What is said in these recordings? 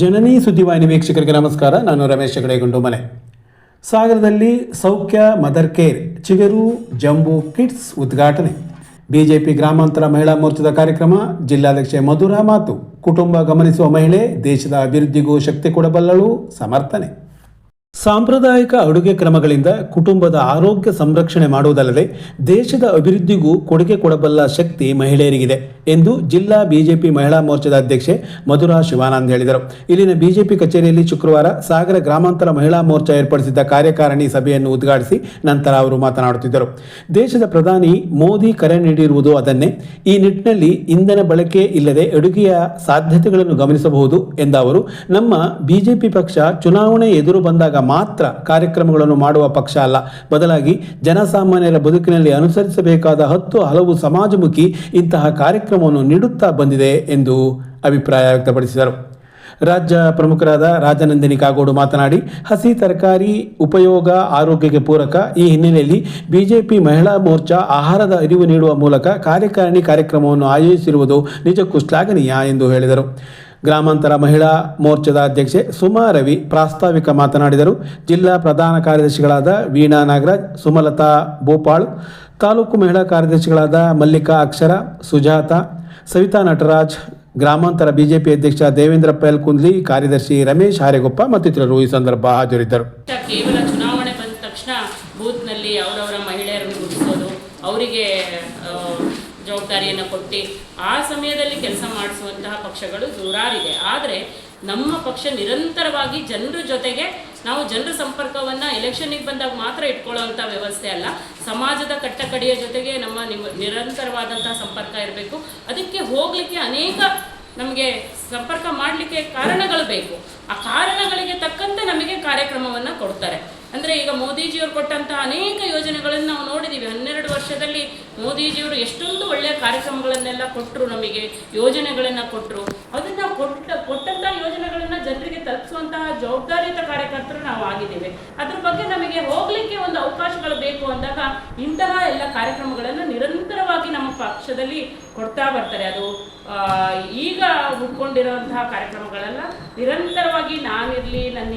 ಜನನಿ ಸುದ್ದಿವಾಹಿನಿ ವೀಕ್ಷಕರಿಗೆ ನಮಸ್ಕಾರ. ನಾನು ರಮೇಶ್ ಗಡೇಗುಂಡುಮನೆ. ಸಾಗರದಲ್ಲಿ ಸೌಖ್ಯ ಮದರ್ ಕೇರ್ ಚಿಗರು ಜಂಬೂ ಕಿಟ್ಸ್ ಉದ್ಘಾಟನೆ. ಬಿಜೆಪಿ ಗ್ರಾಮಾಂತರ ಮಹಿಳಾ ಮೋರ್ಚಾದ ಕಾರ್ಯಕ್ರಮ. ಜಿಲ್ಲಾಧ್ಯಕ್ಷೆ ಮಧುರಾ ಮಾತು. ಕುಟುಂಬ ಗಮನಿಸುವ ಮಹಿಳೆ ದೇಶದ ಅಭಿವೃದ್ಧಿಗೂ ಶಕ್ತಿ ಕೊಡಬಲ್ಲಳು ಸಮರ್ಥನೆ. ಸಾಂಪ್ರದಾಯಿಕ ಅಡುಗೆ ಕ್ರಮಗಳಿಂದ ಕುಟುಂಬದ ಆರೋಗ್ಯ ಸಂರಕ್ಷಣೆ ಮಾಡುವುದಲ್ಲದೆ ದೇಶದ ಅಭಿವೃದ್ಧಿಗೂ ಕೊಡುಗೆ ಕೊಡಬಲ್ಲ ಶಕ್ತಿ ಮಹಿಳೆಯರಿಗಿದೆ ಎಂದು ಜಿಲ್ಲಾ ಬಿಜೆಪಿ ಮಹಿಳಾ ಮೋರ್ಚಾದ ಅಧ್ಯಕ್ಷೆ ಮಧುರಾ ಶಿವಾನಂದ್ ಹೇಳಿದರು. ಇಲ್ಲಿನ ಬಿಜೆಪಿ ಕಚೇರಿಯಲ್ಲಿ ಶುಕ್ರವಾರ ಸಾಗರ ಗ್ರಾಮಾಂತರ ಮಹಿಳಾ ಮೋರ್ಚಾ ಏರ್ಪಡಿಸಿದ್ದ ಕಾರ್ಯಕಾರಿಣಿ ಸಭೆಯನ್ನು ಉದ್ಘಾಟಿಸಿ ನಂತರ ಅವರು ಮಾತನಾಡುತ್ತಿದ್ದರು. ದೇಶದ ಪ್ರಧಾನಿ ಮೋದಿ ಕರೆ ನೀಡಿರುವುದು ಅದನ್ನೇ. ಈ ನಿಟ್ಟಿನಲ್ಲಿ ಇಂಧನ ಬಳಕೆ ಇಲ್ಲದೆ ಅಡುಗೆಯ ಸಾಧ್ಯತೆಗಳನ್ನು ಗಮನಿಸಬಹುದು ಎಂದ ಅವರು, ನಮ್ಮ ಬಿಜೆಪಿ ಪಕ್ಷ ಚುನಾವಣೆ ಎದುರು ಬಂದಾಗ ಮಾತ್ರ ಕಾರ್ಯಕ್ರಮಗಳನ್ನು ಮಾಡುವ ಪಕ್ಷ ಅಲ್ಲ, ಬದಲಾಗಿ ಜನಸಾಮಾನ್ಯರ ಬದುಕಿನಲ್ಲಿ ಅನುಸರಿಸಬೇಕಾದ ಹಲವು ಸಮಾಜಮುಖಿ ಇಂತಹ ಕಾರ್ಯಕ್ರಮವನ್ನು ನೀಡುತ್ತಾ ಬಂದಿದೆ ಎಂದು ಅಭಿಪ್ರಾಯ ವ್ಯಕ್ತಪಡಿಸಿದರು. ರಾಜ್ಯ ಪ್ರಮುಖರಾದ ರಾಜನಂದಿನಿ ಕಾಗೋಡು ಮಾತನಾಡಿ, ಹಸಿ ತರಕಾರಿ ಉಪಯೋಗ ಆರೋಗ್ಯಕ್ಕೆ ಪೂರಕ. ಈ ಹಿನ್ನೆಲೆಯಲ್ಲಿ ಬಿಜೆಪಿ ಮಹಿಳಾ ಮೋರ್ಚಾ ಆಹಾರದ ಅರಿವು ನೀಡುವ ಮೂಲಕ ಕಾರ್ಯಕಾರಿಣಿ ಕಾರ್ಯಕ್ರಮವನ್ನು ಆಯೋಜಿಸಿರುವುದು ನಿಜಕ್ಕೂ ಶ್ಲಾಘನೀಯ ಎಂದು ಹೇಳಿದರು. ಗ್ರಾಮಾಂತರ ಮಹಿಳಾ ಮೋರ್ಚಾದ ಅಧ್ಯಕ್ಷೆ ಸುಮಾ ರವಿ ಪ್ರಾಸ್ತಾವಿಕ ಮಾತನಾಡಿದರು. ಜಿಲ್ಲಾ ಪ್ರಧಾನ ಕಾರ್ಯದರ್ಶಿಗಳಾದ ವೀಣಾ ನಾಗರಾಜ್, ಸುಮಲತಾ ಬೋಪಾಳ್, ತಾಲೂಕು ಮಹಿಳಾ ಕಾರ್ಯದರ್ಶಿಗಳಾದ ಮಲ್ಲಿಕಾ ಅಕ್ಷರ, ಸುಜಾತ, ಸವಿತಾ ನಟರಾಜ್, ಗ್ರಾಮಾಂತರ ಬಿಜೆಪಿ ಅಧ್ಯಕ್ಷ ದೇವೇಂದ್ರ ಪೆಲ್ಕುಂದ್ಲಿ, ಕಾರ್ಯದರ್ಶಿ ರಮೇಶ್ ಹಾರೆಗೊಪ್ಪ ಮತ್ತಿತರರು ಈ ಸಂದರ್ಭ ಹಾಜರಿದ್ದರು. ಕೇವಲ ಚುನಾವಣೆ ಬಂದ ತಕ್ಷಣ ಬೂತ್ನಲ್ಲಿ ಅವರವರ ಮಹಿಳೆಯರನ್ನು ಗುರುತಿಸೋದು, ಅವರಿಗೆ ಜವಾಬ್ದಾರಿಯನ್ನು ಕೊಟ್ಟು ಆ ಸಮಯದಲ್ಲಿ ಕೆಲಸ ಮಾಡಿಸುವಂತಹ ಪಕ್ಷಗಳು ನೂರಾರಿದೆ. ಆದರೆ ನಮ್ಮ ಪಕ್ಷ ನಿರಂತರವಾಗಿ ಜನರ ಜೊತೆಗೆ ನಾವು ಜನರ ಸಂಪರ್ಕವನ್ನು ಎಲೆಕ್ಷನ್ನಿಗೆ ಬಂದಾಗ ಮಾತ್ರ ಇಟ್ಕೊಳ್ಳೋವಂಥ ವ್ಯವಸ್ಥೆ ಅಲ್ಲ, ಸಮಾಜದ ಕಟ್ಟಕಡೆಯ ಜೊತೆಗೆ ನಮ್ಮ ನಿರಂತರವಾದಂತಹ ಸಂಪರ್ಕ ಇರಬೇಕು. ಅದಕ್ಕೆ ಹೋಗಲಿಕ್ಕೆ ಅನೇಕ ನಮಗೆ ಸಂಪರ್ಕ ಮಾಡಲಿಕ್ಕೆ ಕಾರಣಗಳು ಬೇಕು. ಆ ಕಾರಣಗಳಿಗೆ ತಕ್ಕಂತೆ ನಮಗೆ ಕಾರ್ಯಕ್ರಮವನ್ನು ಕೊಡ್ತಾರೆ. ಅಂದರೆ ಈಗ ಮೋದಿಜಿಯವರು ಕೊಟ್ಟಂತಹ ಅನೇಕ ಯೋಜನೆಗಳನ್ನು ನಾವು ನೋಡಿದ್ದೀವಿ. 12 ವರ್ಷದಲ್ಲಿ ಮೋದಿಜಿಯವರು ಎಷ್ಟೊಂದು ಒಳ್ಳೆಯ ಕಾರ್ಯಕ್ರಮಗಳನ್ನೆಲ್ಲ ಕೊಟ್ಟರು, ನಮಗೆ ಯೋಜನೆಗಳನ್ನು ಕೊಟ್ಟರು. ಅದನ್ನು ಕೊಟ್ಟಂತಹ ಯೋಜನೆಗಳನ್ನು ಜನರಿಗೆ ತಲುಪಿಸುವಂತಹ ಜವಾಬ್ದಾರಿಯುತ ಕಾರ್ಯಕರ್ತರು ನಾವು ಆಗಿದ್ದೇವೆ. ಅದ್ರ ಬಗ್ಗೆ ನಮಗೆ ಹೋಗಲಿಕ್ಕೆ ಒಂದು ಅವಕಾಶಗಳು ಬೇಕು ಅಂದಾಗ ಇಂತಹ ಎಲ್ಲ ಕಾರ್ಯಕ್ರಮಗಳನ್ನು ನಿರಂತರವಾಗಿ ನಮ್ಮ ಪಕ್ಷದಲ್ಲಿ ಕೊಡ್ತಾ ಬರ್ತಾರೆ. ಅದು ಈಗ ಹುಡ್ಕೊಂಡಿರುವಂತಹ ಕಾರ್ಯಕ್ರಮಗಳೆಲ್ಲ ನಿರಂತರವಾಗಿ ನಾನಿರಲಿ, ನನ್ನ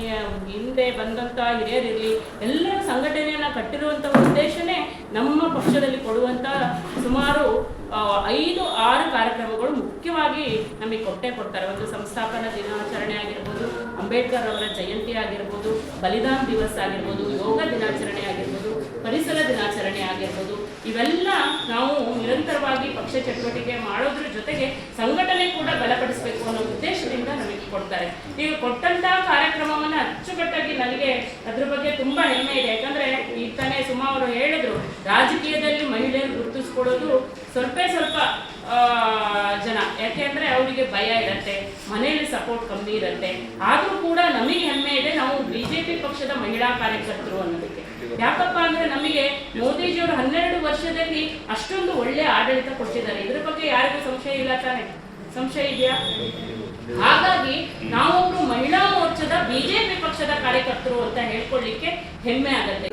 ಹಿಂದೆ ಬಂದಂಥ ಹಿರಿಯರಿರಲಿ, ಎಲ್ಲರ ಸಂಘಟನೆಯನ್ನು ಕಟ್ಟಿರುವಂಥ ಉದ್ದೇಶನೇ ನಮ್ಮ ಪಕ್ಷದಲ್ಲಿ ಕೊಡುವಂಥ ಸುಮಾರು 5-6 ಕಾರ್ಯಕ್ರಮಗಳು ಮುಖ್ಯವಾಗಿ ನಮಗೆ ಕೊಡ್ತಾರೆ. ಒಂದು ಸಂಸ್ಥಾಪನಾ ದಿನಾಚರಣೆ ಆಗಿರ್ಬೋದು, ಅಂಬೇಡ್ಕರ್ ಅವರ ಜಯಂತಿ ಆಗಿರ್ಬೋದು, ಬಲಿದಾನ ದಿವಸ ಆಗಿರ್ಬೋದು, ಯೋಗ ದಿನಾಚರಣೆ ಆಗಿರ್ಬೋದು, ಪರಿಸರ ದಿನಾಚರಣೆ ಆಗಿರ್ಬೋದು. ಇವೆಲ್ಲ ನಾವು ನಿರಂತರವಾಗಿ ಪಕ್ಷ ಚಟುವಟಿಕೆ ಮಾಡೋದ್ರ ಜೊತೆಗೆ ಸಂಘಟನೆ ಕೂಡ ಬಲಪಡಿಸಬೇಕು ಅನ್ನೋ ಉದ್ದೇಶದಿಂದ ನಮಗೆ ಕೊಡ್ತಾರೆ. ಈಗ ಕೊಟ್ಟಂತಹ ಕಾರ್ಯಕ್ರಮವನ್ನು ಅಚ್ಚುಕಟ್ಟಾಗಿ ನನಗೆ ಅದ್ರ ಬಗ್ಗೆ ತುಂಬ ಹೆಮ್ಮೆ ಇದೆ. ಯಾಕಂದರೆ ಈಗ ತಾನೇ ಸುಮಾ ಅವರು ಹೇಳಿದ್ರು, ರಾಜಕೀಯದಲ್ಲಿ ಮಹಿಳೆಯರು ಗುರುತಿಸ್ಕೊಡೋದು ಸ್ವಲ್ಪ ಜನ, ಯಾಕೆಂದರೆ ಅವರಿಗೆ ಭಯ ಇರುತ್ತೆ, ಮನೆಯಲ್ಲಿ ಸಪೋರ್ಟ್ ಕಮ್ಮಿ ಇರುತ್ತೆ. ಆದರೂ ಕೂಡ ನಮಗೆ ಹೆಮ್ಮೆ ಇದೆ, ನಾವು ಬಿಜೆಪಿ ಪಕ್ಷದ ಮಹಿಳಾ ಕಾರ್ಯಕರ್ತರು ಅನ್ನೋದಕ್ಕೆ. ಯಾಕಪ್ಪ ಅಂದರೆ ನಮಗೆ ಮೋದಿಜಿಯವರು 12 ವರ್ಷದಲ್ಲಿ ಅಷ್ಟೊಂದು ಒಳ್ಳೆಯ ಆಡಳಿತ ಕೊಟ್ಟಿದ್ದಾರೆ. ಇದ್ರ ಬಗ್ಗೆ ಯಾರಿಗೂ ಸಂಶಯ ಇಲ್ಲ ತಾನೆ? ಸಂಶಯ ಇದೆಯಾ? ಹಾಗಾಗಿ ನಾವೊಬ್ರು ಮಹಿಳಾ ಮೋರ್ಚಾದ ಬಿಜೆಪಿ ಪಕ್ಷದ ಕಾರ್ಯಕರ್ತರು ಅಂತ ಹೇಳ್ಕೊಳ್ಳಿಕ್ಕೆ ಹೆಮ್ಮೆ ಆಗುತ್ತೆ.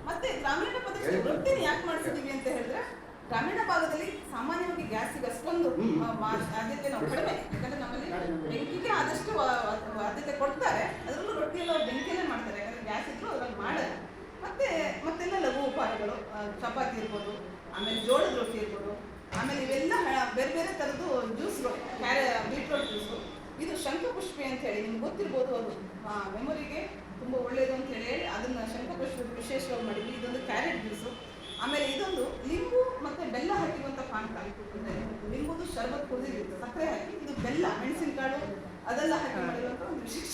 ಮತ್ತೆ ಗ್ರಾಮೀಣ ಪ್ರದೇಶದ ವೃತ್ತಿನ ಯಾಕೆ ಮಾಡಿಸಿದೀವಿ ಅಂತ ಹೇಳಿದ್ರೆ, ಗ್ರಾಮೀಣ ಭಾಗದಲ್ಲಿ ಸಾಮಾನ್ಯವಾಗಿ ಗ್ಯಾಸಿಗೆ ಅಷ್ಟೊಂದು ಆದ್ಯತೆ ನಾವು ಕಡಿಮೆ. ಯಾಕಂದ್ರೆ ನಮ್ಮಲ್ಲಿ ಬೆಂಕಿಗೆ ಆದಷ್ಟು ಆದ್ಯತೆ ಕೊಡ್ತಾರೆ, ಅದರಲ್ಲೂ ರೊಟ್ಟಿಯೆಲ್ಲ ಬೆಂಕಿಯಲ್ಲೇ ಮಾಡ್ತಾರೆ. ಯಾಕಂದ್ರೆ ಗ್ಯಾಸ್ ಇದ್ರು ಅದ್ರಲ್ಲಿ ಮಾಡಲ್ಲ. ಮತ್ತೆಲ್ಲ ಲಘು ಉಪಹಾರಗಳು, ಚಪಾತಿ ಇರ್ಬೋದು, ಆಮೇಲೆ ಜೋಳದ ರೊಟ್ಟಿ ಇರ್ಬೋದು, ಆಮೇಲೆ ಇವೆಲ್ಲ ಬೇರೆ ಬೇರೆ ಥರದ್ದು ಜ್ಯೂಸ್ಗಳು, ಬೀಟ್ರೋಟ್ ಜ್ಯೂಸು. ಇದು ಶಂಖಪುಷ್ಪಿ ಅಂತ ಹೇಳಿ ನಿಮ್ಗೆ ಗೊತ್ತಿರ್ಬೋದು, ಅದು ಮೆಮೊರಿಗೆ ತುಂಬ ಒಳ್ಳೆಯದು ಅಂತ ಹೇಳಿ ಅದನ್ನು ಶಂಖಪುಷ್ಪಿ ವಿಶೇಷವಾಗಿ ಮಾಡಿದ್ವಿ. ಇದೊಂದು ಕ್ಯಾರೆಟ್ ಜ್ಯೂಸು. ಆಮೇಲೆ ಇದೊಂದು ಲಿಂಬು ಮತ್ತು ಬೆಲ್ಲ ಹಾಕಿರುವಂಥ ಪಾನಕ. ಲಿಂಬುದು ಶರ್ಬತ್ ಕುಡಿದಿತ್ತು, ಸಕ್ಕರೆ ಹಾಕಿ, ಇದು ಬೆಲ್ಲ, ಮೆಣಸಿನಕಾಳು ಅದೆಲ್ಲ ಹಾಕಿ ಮಾಡಿರುವಂಥ ಒಂದು ವಿಶೇಷ.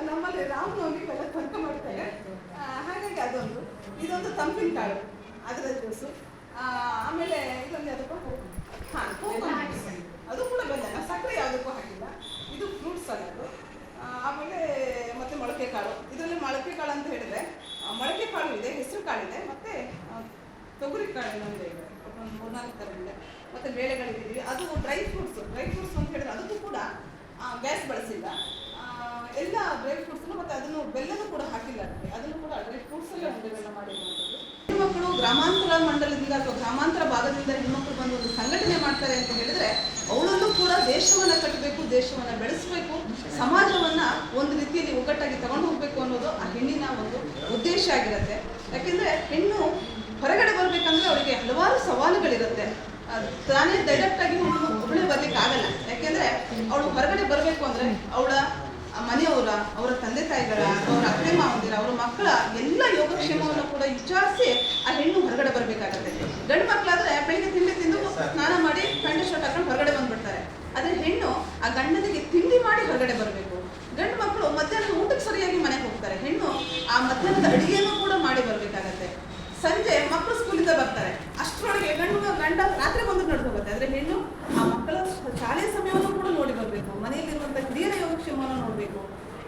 ನಮ್ಮಲ್ಲಿ ರಾಮನವಮಿ ಬೆಲ್ಲ ಪಾನಕ ಮಾಡ್ತಾರೆ, ಹಾಗಾಗಿ ಅದೊಂದು. ಇದೊಂದು ತಂಪಿನ ಕಾಳು, ಅದರ ಜ್ಯೂಸು. ಆಮೇಲೆ ಇದೊಂದು ಅದಕ್ಕೂ ಅದು ಕೂಡ ಬೆಲ್ಲ, ಸಕ್ಕರೆ ಯಾವುದಕ್ಕೂ ಹಾಕಿಲ್ಲ. ಇದು ಫ್ರೂಟ್ ಸಲಾಡು. ಆಮೇಲೆ ಮತ್ತು ಮೊಳಕೆ ಕಾಳು. ಇದರಲ್ಲಿ ಮೊಳಕೆ ಕಾಳು ಅಂತ ಹೇಳಿದ್ರೆ ಮೊಳಕೆ ಕಾಳು ಇದೆ, ಹೆಸರು ಕಾಳಿದೆ, ಮತ್ತು ತೊಗರಿ ಕಾಳು ಇನ್ನೊಂದು ಇದೆ, ಒಂದು 3-4 ಥರ ಇದೆ. ಮತ್ತು ಬೇಳೆಗಳಿದ್ದೀವಿ. ಅದು ಡ್ರೈ ಫ್ರೂಟ್ಸ್ ಅಂತ ಹೇಳಿದ್ರೆ ಅದಕ್ಕೂ ಕೂಡ ಗ್ಯಾಸ್ ಬಳಸಿಲ್ಲ. ಎಲ್ಲ ಡ್ರೈ ಫ್ರೂಟ್ಸ್ನು, ಮತ್ತು ಅದನ್ನು ಬೆಲ್ಲನೂ ಕೂಡ ಹಾಕಿಲ್ಲ. ಅದನ್ನು ಕೂಡ ಡ್ರೈ ಫ್ರೂಟ್ಸಲ್ಲೇ ಉಂಡೆಗಳನ್ನ ಮಾಡಿರುವಂಥದ್ದು. ಹೆಣ್ಮಕ್ಳು ಗ್ರಾಮಾಂತರ ಮಂಡಲದಿಂದ ಅಥವಾ ಗ್ರಾಮಾಂತರ ಭಾಗದಿಂದ ಹೆಣ್ಮಕ್ಳು ಬಂದು ಒಂದು ಸಂಘಟನೆ ಮಾಡ್ತಾರೆ ಅಂತ ಹೇಳಿದ್ರೆ ಅವಳಲ್ಲೂ ಕೂಡ ದೇಶವನ್ನ ಕಟ್ಟಬೇಕು, ದೇಶವನ್ನ ಬೆಳೆಸಬೇಕು, ಸಮಾಜವನ್ನ ಒಂದು ರೀತಿಯಲ್ಲಿ ಒಗ್ಗಟ್ಟಾಗಿ ತಗೊಂಡು ಹೋಗ್ಬೇಕು ಅನ್ನೋದು ಆ ಹೆಣ್ಣಿನ ಒಂದು ಉದ್ದೇಶ ಆಗಿರುತ್ತೆ. ಯಾಕೆಂದ್ರೆ ಹೆಣ್ಣು ಹೊರಗಡೆ ಬರ್ಬೇಕಂದ್ರೆ ಅವಳಿಗೆ ಹಲವಾರು ಸವಾಲುಗಳಿರುತ್ತೆ. ತಾನೇ ಡೈರೆಕ್ಟ್ ಆಗಿ ಒಬ್ಬಳೇ ಬರ್ಲಿಕ್ಕೆ ಆಗಲ್ಲ. ಯಾಕೆಂದ್ರೆ ಅವಳು ಹೊರಗಡೆ ಬರಬೇಕು ಅಂದ್ರೆ ಅವಳ ಮನೆಯವರ, ಅವರ ತಂದೆ ತಾಯಿಗಳ, ಅವರ ಅತ್ತೆ ಮಾವಂದಿರ, ಅವರ ಮಕ್ಕಳ ಎಲ್ಲ ಯೋಗಕ್ಷೇಮವನ್ನು ಕೂಡ ವಿಚಾರಿಸಿ ಆ ಹೆಣ್ಣು ಹೊರಗಡೆ ಬರಬೇಕಾಗತ್ತೆ. ಗಂಡು ಮಕ್ಕಳಾದ್ರೆ ಬೆಳಿಗ್ಗೆ ತಿಂಡಿ ತಿಂದು ಸ್ನಾನ ಮಾಡಿ ಪ್ಯಾಂಟ್ ಶರ್ಟ್ ಹಾಕೊಂಡು ಹೊರಗಡೆ ಬಂದ್ಬಿಡ್ತಾರೆ. ಆದ್ರೆ ಹೆಣ್ಣು ಆ ಗಂಡನಿಗೆ ತಿಂಡಿ ಮಾಡಿ ಹೊರಗಡೆ ಬರಬೇಕು. ಗಂಡು ಮಕ್ಕಳು ಮಧ್ಯಾಹ್ನದ ಊಟಕ್ಕೆ ಸರಿಯಾಗಿ ಮನೆಗೆ ಹೋಗ್ತಾರೆ. ಹೆಣ್ಣು ಆ ಮಧ್ಯಾಹ್ನದ ಅಡಿಗೆಯನ್ನು ಕೂಡ ಮಾಡಿ ಬರಬೇಕಾಗತ್ತೆ. ಸಂಜೆ ಮಕ್ಕಳು ಸ್ಕೂಲಿಂದ ಬರ್ತಾರೆ, ಅಷ್ಟರೊಳಗೆ ಗಂಡ ರಾತ್ರಿ ಬಂದು ನಡೆದು ಹೋಗುತ್ತೆ. ಆದರೆ ಹೆಣ್ಣು ಆ ಮಕ್ಕಳ ಶಾಲೆಯ ಸಮಯವನ್ನು ಕೂಡ ನೋಡಿ ಬರಬೇಕು, ಮನೆಯಲ್ಲಿರುವಂಥ ಹಿರಿಯರ ಯೋಗಕ್ಷೇಮವನ್ನು ನೋಡಬೇಕು.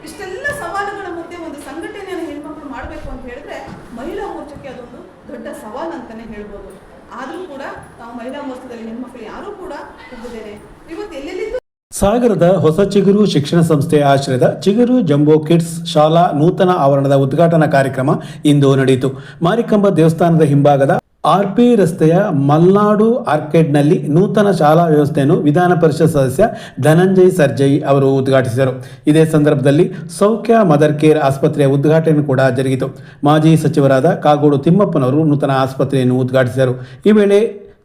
ಇಷ್ಟೆಲ್ಲ ಸವಾಲುಗಳ ಮಧ್ಯೆ ಒಂದು ಸಂಘಟನೆಯನ್ನು ಹೆಣ್ಮಕ್ಳು ಮಾಡಬೇಕು ಅಂತ ಹೇಳಿದ್ರೆ ಮಹಿಳಾ ಮೋರ್ಚಾಕ್ಕೆ ಅದೊಂದು ದೊಡ್ಡ ಸವಾಲು ಅಂತಲೇ ಹೇಳ್ಬೋದು. ಆದರೂ ಕೂಡ ನಾವು ಮಹಿಳಾ ಮೋರ್ಚಾದಲ್ಲಿ ಹೆಣ್ಮಕ್ಳು ಯಾರೂ ಕೂಡ ಹೋಗಿದ್ದೇನೆ. ಇವತ್ತು ಎಲ್ಲೆಲ್ಲಿದ್ದು ಸಾಗರದ ಹೊಸ ಚಿಗುರು ಶಿಕ್ಷಣ ಸಂಸ್ಥೆಯ ಆಶ್ರಯದ ಚಿಗುರು ಜಂಬೋ ಕಿಡ್ಸ್ ಶಾಲಾ ನೂತನ ಆವರಣದ ಉದ್ಘಾಟನಾ ಕಾರ್ಯಕ್ರಮ ಇಂದು ನಡೆಯಿತು. ಮಾರಿಕಂಬ ದೇವಸ್ಥಾನದ ಹಿಂಭಾಗದ ಆರ್ಪಿ ರಸ್ತೆಯ ಮಲ್ನಾಡು ಆರ್ಕೇಡ್ನಲ್ಲಿ ನೂತನ ಶಾಲಾ ವ್ಯವಸ್ಥೆಯನ್ನು ವಿಧಾನ ಪರಿಷತ್ ಸದಸ್ಯ ಧನಂಜಯ್ ಸರ್ಜೈ ಅವರು ಉದ್ಘಾಟಿಸಿದರು. ಇದೇ ಸಂದರ್ಭದಲ್ಲಿ ಸೌಖ್ಯ ಮದರ್ ಕೇರ್ ಆಸ್ಪತ್ರೆಯ ಉದ್ಘಾಟನೆ ಕೂಡ ಜರುಗಿತು. ಮಾಜಿ ಸಚಿವರಾದ ಕಾಗೋಡು ತಿಮ್ಮಪ್ಪನವರು ನೂತನ ಆಸ್ಪತ್ರೆಯನ್ನು ಉದ್ಘಾಟಿಸಿದರು. ಈ ವೇಳೆ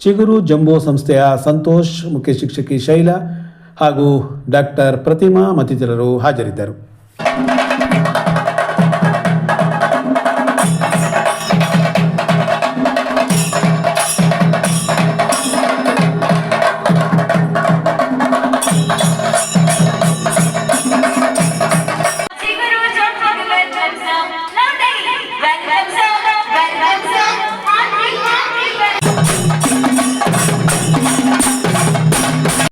ಚಿಗುರು ಜಂಬೋ ಸಂಸ್ಥೆಯ ಸಂತೋಷ್, ಮುಖ್ಯ ಶಿಕ್ಷಕಿ ಶೈಲಾ ಹಾಗೂ ಡಾಕ್ಟರ್ ಪ್ರತಿಮಾ ಮತ್ತಿತರರು ಹಾಜರಿದ್ದರು.